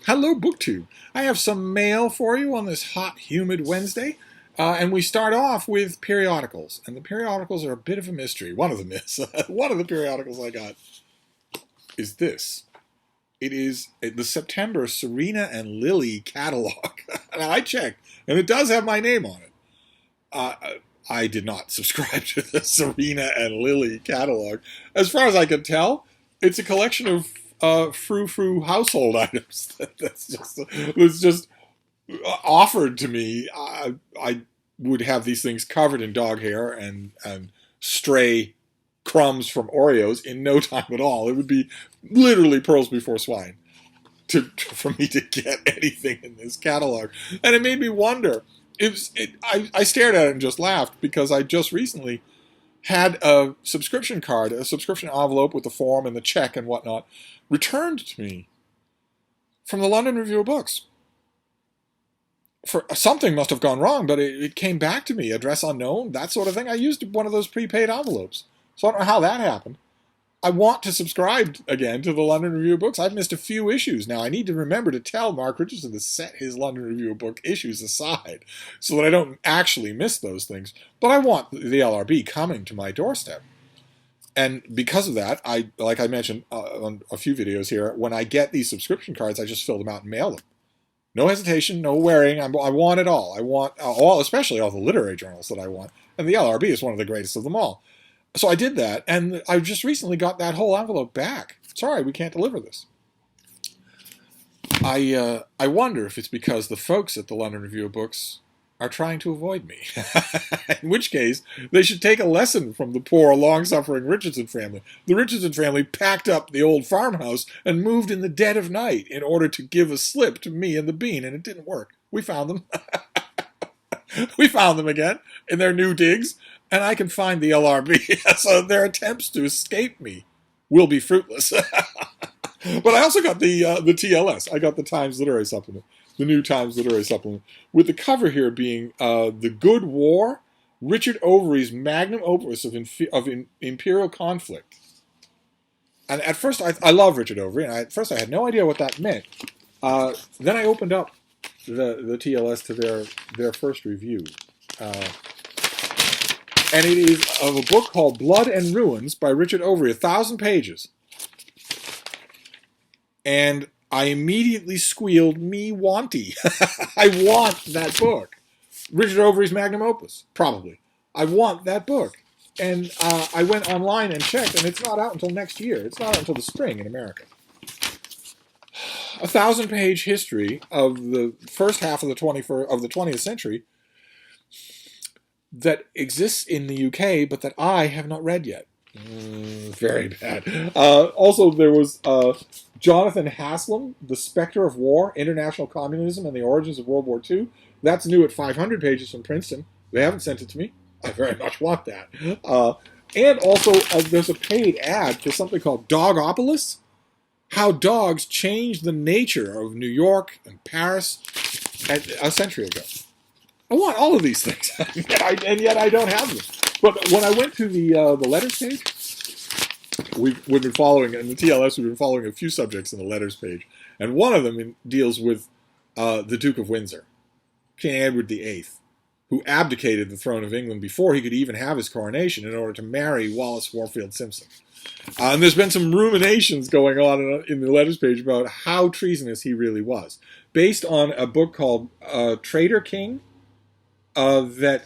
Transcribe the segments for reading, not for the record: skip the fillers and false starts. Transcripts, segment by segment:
Hello, BookTube. I have some mail for you on this hot, humid Wednesday. And we start off with periodicals. And the periodicals are a bit of a mystery. One of them is. One of the periodicals I got is this. It is the September Serena and Lily catalog. And I checked, and it does have my name on it. I did not subscribe to the Serena and Lily catalog. As far as I can tell, it's a collection of frou-frou household items. That's just offered to me. I would have these things covered in dog hair and stray crumbs from Oreos in no time at all. It would be literally pearls before swine for me to get anything in this catalog. And it made me wonder. I stared at it and just laughed because I just recently had a subscription card, a subscription envelope with the form and the check and whatnot, returned to me from the London Review of Books. Something must have gone wrong, but it came back to me, address unknown, that sort of thing. I used one of those prepaid envelopes, so I don't know how that happened. I want to subscribe again to the London Review of Books. I've missed a few issues now. I need to remember to tell Mark Richardson to set his London Review of Book issues aside so that I don't actually miss those things. But I want the LRB coming to my doorstep. And because of that, like I mentioned on a few videos here, when I get these subscription cards, I just fill them out and mail them. No hesitation, no worrying. I want it all. I want all, especially all the literary journals that I want. And the LRB is one of the greatest of them all. So I did that, and I just recently got that whole envelope back. Sorry, we can't deliver this. I wonder if it's because the folks at the London Review of Books are trying to avoid me. In which case, they should take a lesson from the poor, long-suffering Richardson family. The Richardson family packed up the old farmhouse and moved in the dead of night in order to give a slip to me and the Bean, and it didn't work. We found them. We found them again in their new digs, and I can find the LRB. So their attempts to escape me will be fruitless. But I also got the TLS. I got the Times Literary Supplement, the new Times Literary Supplement, with the cover here being The Good War, Richard Overy's magnum opus of imperial conflict. And at first, I love Richard Overy, and at first I had no idea what that meant. Then I opened up the TLS to their first review. And it is of a book called Blood and Ruins by Richard Overy, 1,000 pages. And I immediately squealed, me wanty. I want that book. Richard Overy's magnum opus, probably. I want that book. And I went online and checked, and it's not out until next year. It's not out until the spring in America. 1,000-page history of the first half of the 20th century that exists in the UK, but that I have not read yet. Very bad. Also, there was Jonathan Haslam, The Spectre of War, International Communism and the Origins of World War II. That's new at 500 pages from Princeton. They haven't sent it to me. I very much want that. And also, there's a paid ad for something called Dogopolis, How Dogs Changed the Nature of New York and Paris a century ago. I want all of these things, and yet I don't have them. But when I went to the letters page, we've been following, in the TLS, we've been following a few subjects in the letters page, and one of them deals with the Duke of Windsor, King Edward VIII, who abdicated the throne of England before he could even have his coronation in order to marry Wallis Warfield Simpson. And there's been some ruminations going on in the letters page about how treasonous he really was, based on a book called Traitor King, Traitor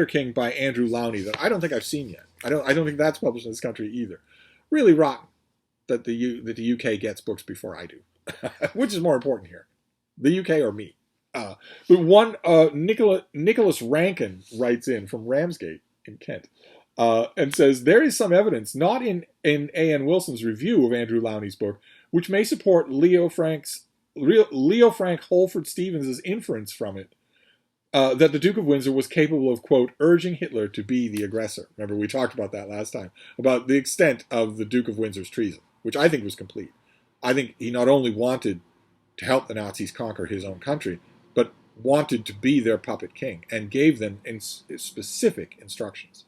King by Andrew Lowney, that I don't think I've seen yet. I don't think that's published in this country either. Really rotten that the UK gets books before I do. Which is more important here, the UK or me? But one Nicholas Rankin writes in from Ramsgate in Kent and says there is some evidence, not in A.N. Wilson's review of Andrew Lowney's book, which may support Leo Frank Holford Stevens' inference from it, that the Duke of Windsor was capable of, quote, urging Hitler to be the aggressor. Remember, we talked about that last time, about the extent of the Duke of Windsor's treason, which I think was complete. I think he not only wanted to help the Nazis conquer his own country, but wanted to be their puppet king and gave them specific instructions.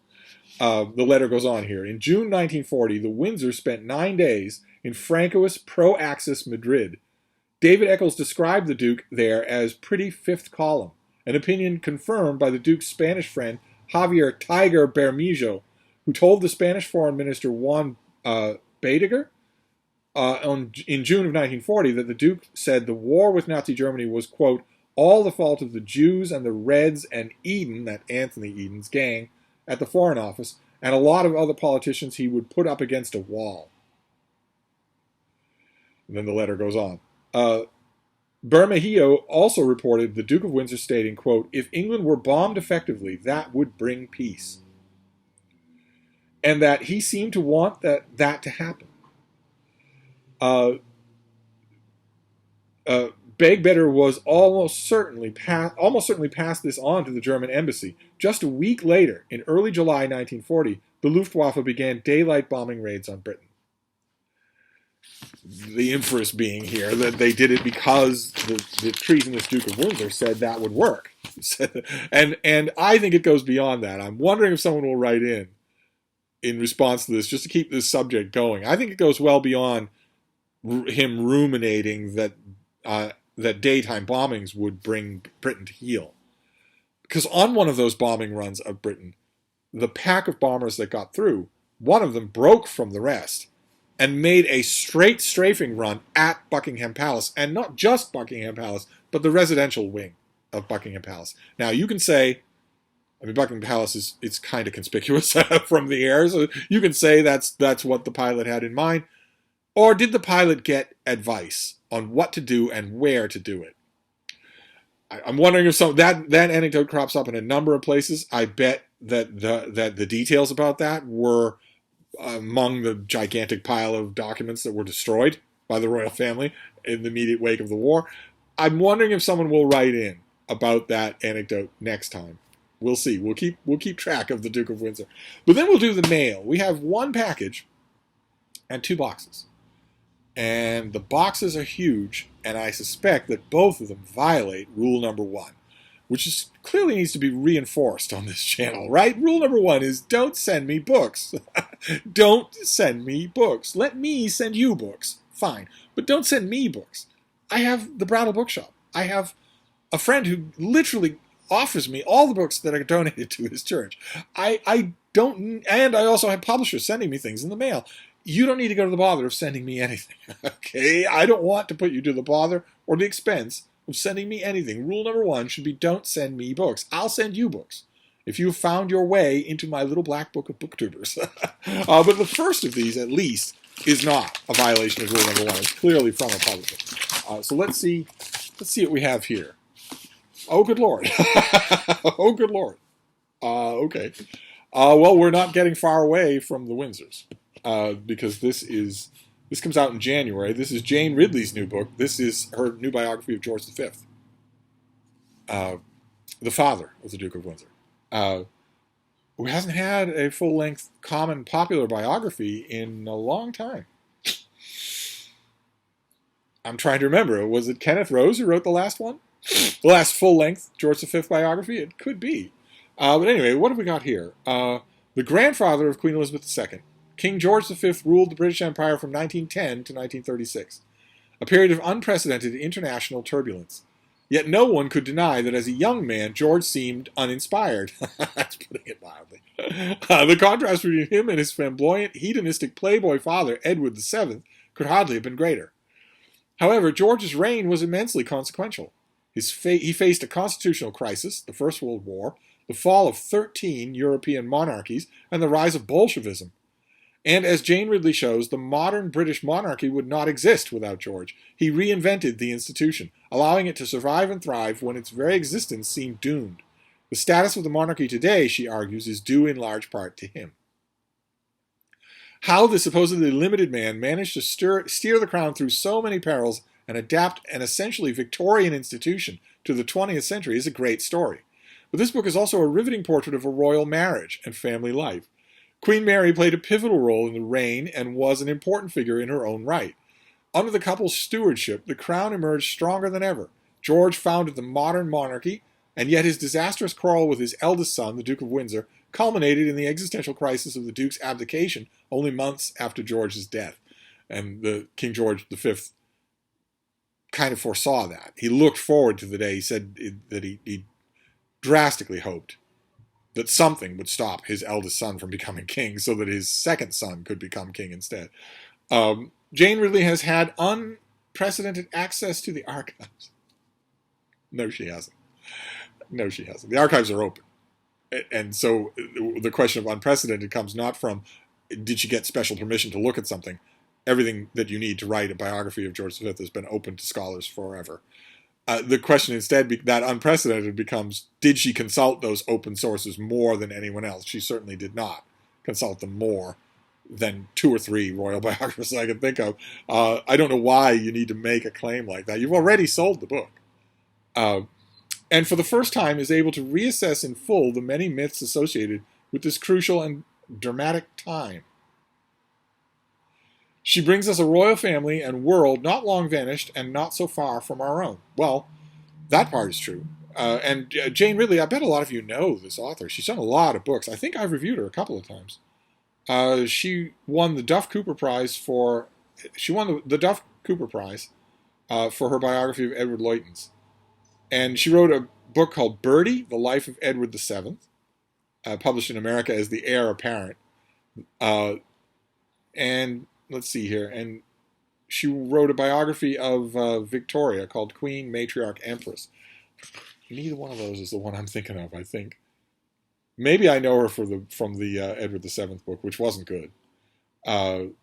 The letter goes on here. In June 1940, the Windsor spent 9 days in Francoist pro-Axis Madrid. David Eccles described the Duke there as pretty fifth column, an opinion confirmed by the Duke's Spanish friend Javier Tiger Bermejo, who told the Spanish Foreign Minister Juan Beideger in June of 1940 that the Duke said the war with Nazi Germany was, quote, all the fault of the Jews and the Reds and Eden, that Anthony Eden's gang, at the Foreign Office, and a lot of other politicians he would put up against a wall. And then the letter goes on. Bermejo also reported the Duke of Windsor stating, quote, if England were bombed effectively, that would bring peace. And that he seemed to want that to happen. Begbetter was almost certainly passed this on to the German embassy. Just a week later, in early July 1940, the Luftwaffe began daylight bombing raids on Britain. The inference being here that they did it because the treasonous Duke of Windsor said that would work. and I think it goes beyond that. I'm wondering if someone will write in response to this, just to keep this subject going. I think it goes well beyond him ruminating that daytime bombings would bring Britain to heel. Because on one of those bombing runs of Britain, the pack of bombers that got through, one of them broke from the rest and made a straight strafing run at Buckingham Palace, and not just Buckingham Palace, but the residential wing of Buckingham Palace. Now, you can say, I mean, Buckingham Palace it's kind of conspicuous from the air, so you can say that's what the pilot had in mind. Or did the pilot get advice on what to do and where to do it? I'm wondering if that anecdote crops up in a number of places. I bet that the details about that were among the gigantic pile of documents that were destroyed by the royal family in the immediate wake of the war. I'm wondering if someone will write in about that anecdote next time. We'll see. We'll keep track of the Duke of Windsor. But then we'll do the mail. We have one package and 2 boxes. And the boxes are huge, and I suspect that both of them violate rule number 1, which clearly needs to be reinforced on this channel, right? Rule number 1 is don't send me books. Don't send me books. Let me send you books. Fine. But don't send me books. I have the Brattle Bookshop. I have a friend who literally offers me all the books that are donated to his church. I don't, and I also have publishers sending me things in the mail. You don't need to go to the bother of sending me anything, okay? I don't want to put you to the bother or the expense of sending me anything. Rule number 1 should be don't send me books. I'll send you books if you've found your way into my little black book of booktubers. But the first of these, at least, is not a violation of rule number 1. It's clearly from a publisher. So let's see what we have here. Oh, good Lord. Oh, good Lord. Okay. Well, we're not getting far away from the Windsors. Because this comes out in January. This is Jane Ridley's new book. This is her new biography of George V, the father of the Duke of Windsor, who hasn't had a full-length common popular biography in a long time. I'm trying to remember. Was it Kenneth Rose who wrote the last one? The last full-length George V biography? It could be. But anyway, what have we got here? The grandfather of Queen Elizabeth II, King George V ruled the British Empire from 1910 to 1936, a period of unprecedented international turbulence. Yet no one could deny that as a young man, George seemed uninspired. That's putting it mildly. The contrast between him and his flamboyant, hedonistic playboy father, Edward VII, could hardly have been greater. However, George's reign was immensely consequential. He faced a constitutional crisis, the First World War, the fall of 13 European monarchies, and the rise of Bolshevism. And as Jane Ridley shows, the modern British monarchy would not exist without George. He reinvented the institution, allowing it to survive and thrive when its very existence seemed doomed. The status of the monarchy today, she argues, is due in large part to him. How the supposedly limited man managed to steer the crown through so many perils and adapt an essentially Victorian institution to the 20th century is a great story. But this book is also a riveting portrait of a royal marriage and family life. Queen Mary played a pivotal role in the reign and was an important figure in her own right. Under the couple's stewardship, the crown emerged stronger than ever. George founded the modern monarchy, and yet his disastrous quarrel with his eldest son, the Duke of Windsor, culminated in the existential crisis of the Duke's abdication only months after George's death. And the King George V kind of foresaw that. He looked forward to the day. He said that he drastically hoped that something would stop his eldest son from becoming king so that his second son could become king instead. Jane Ridley has had unprecedented access to the archives. No, she hasn't. No, she hasn't. The archives are open. And so the question of unprecedented comes not from, did she get special permission to look at something? Everything that you need to write a biography of George V has been open to scholars forever. The question instead, that unprecedented becomes, did she consult those open sources more than anyone else? She certainly did not consult them more than 2 or 3 royal biographers I can think of. I don't know why you need to make a claim like that. You've already sold the book. And for the first time is able to reassess in full the many myths associated with this crucial and dramatic time. She brings us a royal family and world not long vanished and not so far from our own. Well, that part is true. And Jane Ridley, I bet a lot of you know this author. She's done a lot of books. I think I've reviewed her a couple of times. She won the Duff Cooper Prize for her biography of Edward Lutyens. And she wrote a book called Bertie, The Life of Edward VII, published in America as The Heir Apparent. And let's see here. And she wrote a biography of Victoria called Queen, Matriarch, Empress. Neither one of those is the one I'm thinking of, I think. Maybe I know her from the Edward VII book, which wasn't good. Oh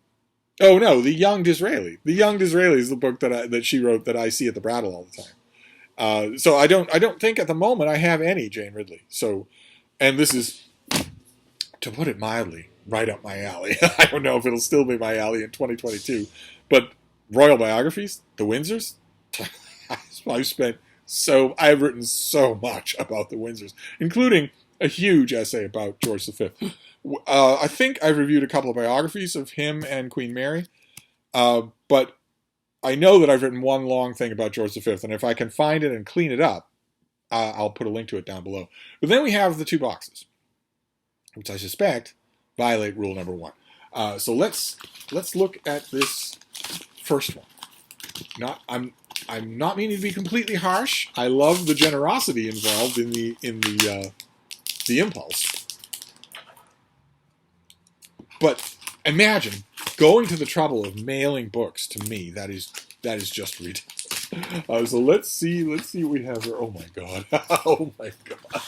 no, The Young Disraeli. The Young Disraeli is the book that she wrote that I see at the Brattle all the time. So I don't think at the moment I have any Jane Ridley. So, and this is, to put it mildly, right up my alley. I don't know if it'll still be my alley in 2022, but royal biographies, the Windsors. I've written so much about the Windsors, including a huge essay about George V. I think I've reviewed a couple of biographies of him and Queen Mary, but I know that I've written one long thing about George V, and if I can find it and clean it up, I'll put a link to it down below. But then we have the 2 boxes, which I suspect violate rule number 1. So let's look at this first one. I'm not meaning to be completely harsh. I love the generosity involved in the impulse. But imagine going to the trouble of mailing books to me. That is just ridiculous. So let's see what we have here. Oh my god. Oh my god.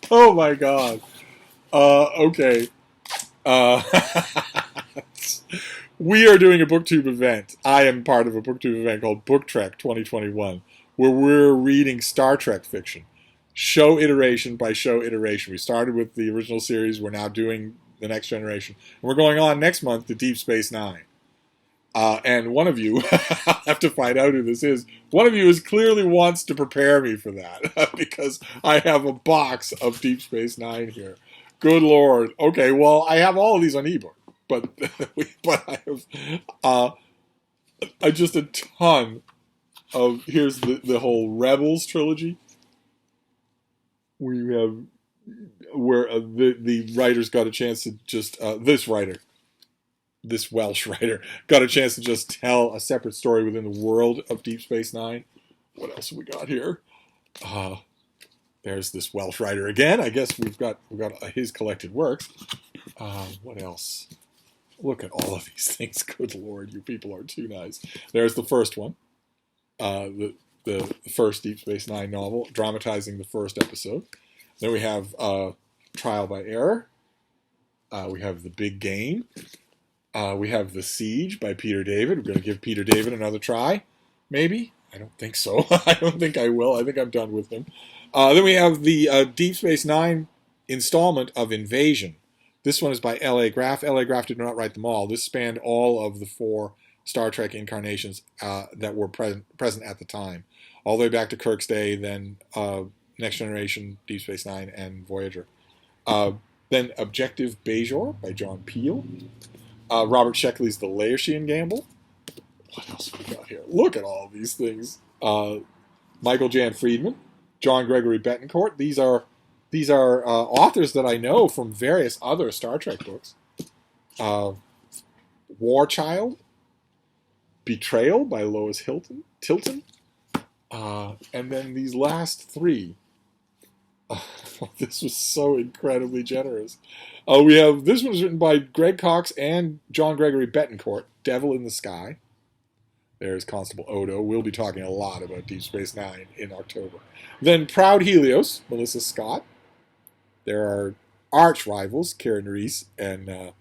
Oh my god. Okay. We are doing a BookTube event. I am part of a BookTube event called Book Trek 2021, where we're reading Star Trek fiction, show iteration by show iteration. We started with the original series. We're now doing the next generation. And we're going on next month to Deep Space Nine. And one of you, I'll have to find out who this is, one of you clearly wants to prepare me for that, because I have a box of Deep Space Nine here. Good Lord. Okay, well, I have all of these on ebook, but I have just a ton of, here's the whole Rebels trilogy. We have, where the writers got a chance to just, this Welsh writer, got a chance to just tell a separate story within the world of Deep Space Nine. What else have we got here? There's this Welsh writer again. I guess we've got his collected works. What else? Look at all of these things. Good Lord, you people are too nice. There's the first one. The first Deep Space Nine novel, dramatizing the first episode. Then we have Trial by Error. We have The Big Game. We have The Siege by Peter David. We're going to give Peter David another try, maybe? I don't think so. I don't think I will. I think I'm done with him. Then we have the Deep Space Nine installment of Invasion. This one is by L.A. Graff. L.A. Graff did not write them all. This spanned all of the 4 Star Trek incarnations that were present at the time, all the way back to Kirk's day, then Next Generation, Deep Space Nine, and Voyager. Then Objective Bajor by John Peel. Robert Sheckley's The Laotian Gamble. What else have we got here? Look at all these things. Michael Jan Friedman, John Gregory Betancourt. These are authors that I know from various other Star Trek books. War Child, Betrayal by Lois Tilton, and then these last three. This was so incredibly generous. We have, this one was written by Greg Cox and John Gregory Betancourt, Devil in the Sky. There's Constable Odo. We'll be talking a lot about Deep Space Nine in October. Then Proud Helios, Melissa Scott. There are arch rivals, Karen Reese and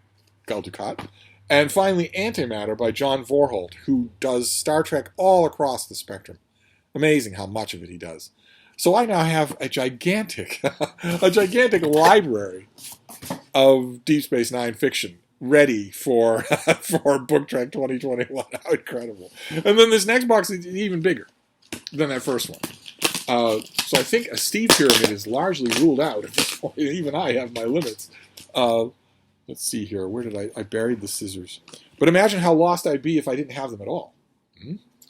Gul Dukat. And finally, Antimatter by John Vorholt, who does Star Trek all across the spectrum. Amazing how much of it he does. So I now have a gigantic library of Deep Space Nine fiction ready for Book Trek 2021. How incredible! And then this next box is even bigger than that first one. So I think a Steve pyramid is largely ruled out at this point. Even I have my limits. Let's see here. Where did I buried the scissors? But imagine how lost I'd be if I didn't have them at all.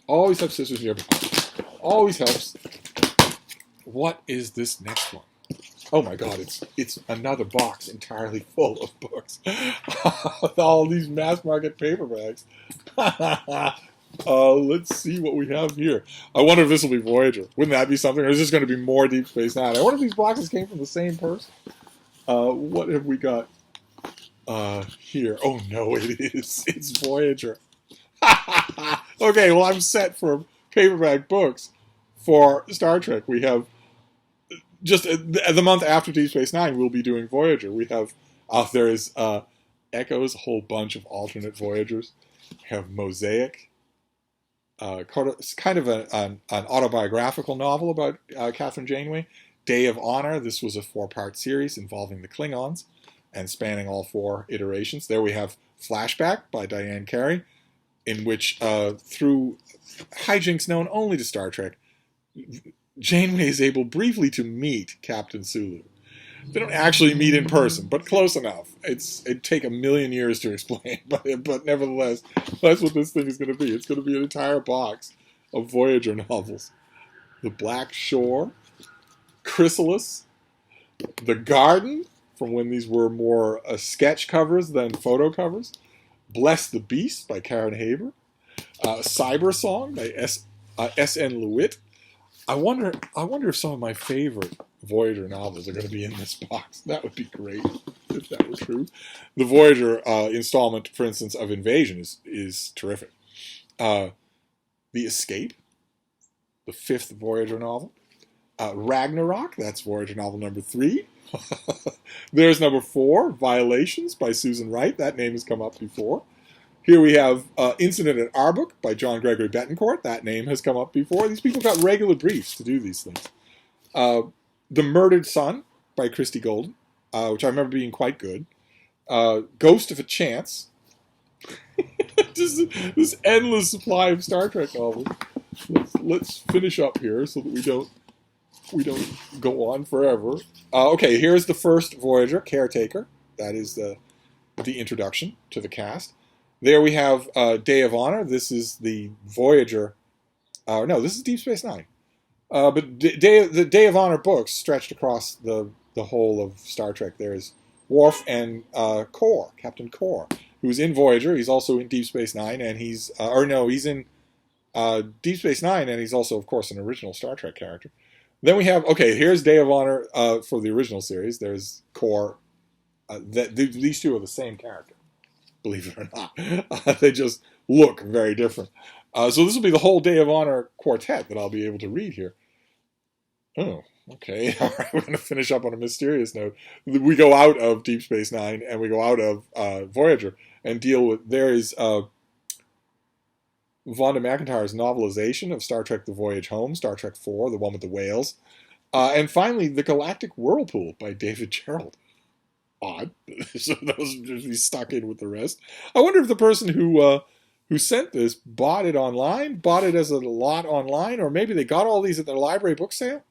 Always have scissors nearby. Always helps. What is this next one? Oh my God, it's another box entirely full of books. All these mass market paperbacks. Let's see what we have here. I wonder if this will be Voyager. Wouldn't that be something? Or is this going to be more Deep Space Nine? I wonder if these boxes came from the same person. What have we got here? Oh no, it is. It's Voyager. Okay, well I'm set for paperback books for Star Trek. We have just the month after Deep Space Nine, we'll be doing Voyager. We have there is Echoes, a whole bunch of alternate Voyagers. We have Mosaic, kind of an autobiographical novel about Catherine Janeway. Day of Honor. This was a 4-part series involving the Klingons and spanning all 4 iterations. There we have Flashback by Diane Carey, in which through hijinks known only to Star Trek, Janeway is able briefly to meet Captain Sulu. They don't actually meet in person, but close enough. It'd take a million years to explain, but nevertheless, that's what this thing is going to be. It's going to be an entire box of Voyager novels. The Black Shore, Chrysalis, The Garden, from when these were more sketch covers than photo covers, Bless the Beast by Karen Haber, Cyber Song by S.N. Lewitt. I wonder if some of my favorite Voyager novels are going to be in this box. That would be great if that were true. The Voyager installment, for instance, of Invasion is terrific. The Escape, the 5th Voyager novel. Ragnarok, that's Voyager novel number 3. There's number 4, Violations by Susan Wright. That name has come up before. Here we have Incident at Arbuk by John Gregory Betancourt. That name has come up before. These people got regular briefs to do these things. The Murdered Son by Christy Golden, which I remember being quite good. Ghost of a Chance. Just this endless supply of Star Trek novels. Let's finish up here so that we don't go on forever. Okay, here's the first Voyager, Caretaker. That is the introduction to the cast. There we have Day of Honor. This is the Voyager. No, this is Deep Space Nine. But the Day of Honor books stretched across the whole of Star Trek. There's Worf and Kor, Captain Kor, who's in Voyager. He's also in Deep Space Nine, and he's in Deep Space Nine, and he's also, of course, an original Star Trek character. Then we have, here's Day of Honor for the original series. There's Kor. These two are the same character, believe it or not. They just look very different. So this will be the whole Day of Honor quartet that I'll be able to read here. Oh, okay. All right, we're going to finish up on a mysterious note. We go out of Deep Space Nine and we go out of Voyager and deal with, there is Vonda McIntyre's novelization of Star Trek The Voyage Home, Star Trek IV, the one with the whales. And finally, The Galactic Whirlpool by David Gerald. Odd. So those just be stuck in with the rest. I wonder if the person who sent this bought it online, bought it as a lot online, or maybe they got all these at their library book sale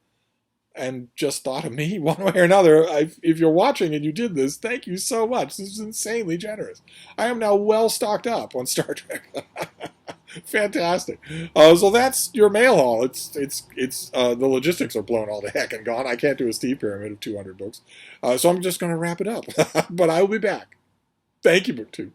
and just thought of me one way or another. If you're watching and you did this, thank you so much. This is insanely generous. I am now well stocked up on Star Trek. Fantastic. So that's your mail haul. It's the logistics are blown all to heck and gone. I can't do a Steve pyramid of 200 books. So I'm just going to wrap it up. But I will be back. Thank you, BookTube.